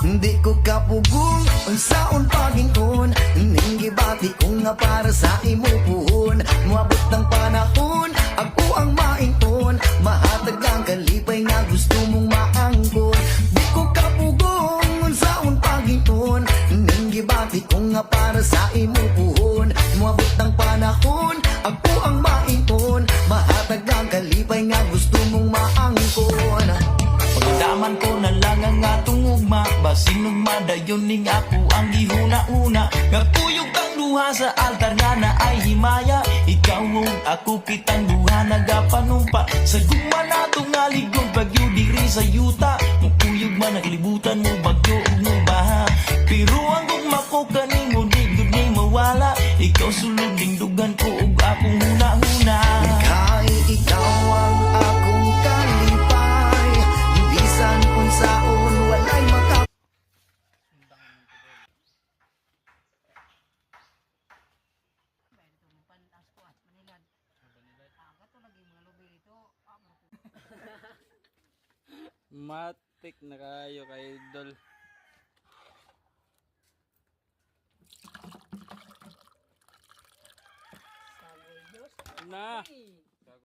Hindi ko kapugong unsaon pagingon, ning gibati ko nga para sa imo puhon. Moabot ng panahon, ako ang maingon, mahatag ang kalipay nga gusto mong maangkon. Di ko kapugong unsaon pagingon, ning gibati ko nga para sa imo puhon. Moabot ng panahon, ako ang maingon, mahatag ang kalipay nga gusto mong maangkon. Pagdaman ko na lang ang atong ugma, basin ug madayon ning ako ang gihuna-una. Nga tuyog tang duha sa altar nga na ay himaya, ikaw ug ako kitang duha nagapanumpa. Sa gugma nato nga ligong bagyo diri sa yuta, mukuyog man ang kalibutan mo bagyo ug mo baha. Pero ang gugma ko kanimo di gud ni mawala, ikaw sulod ding dugan ko ug akong huna-huna. Kay ikaw ang akong kalipay, bisan unsaon walay maka. Matik na kayo kay idol. Na.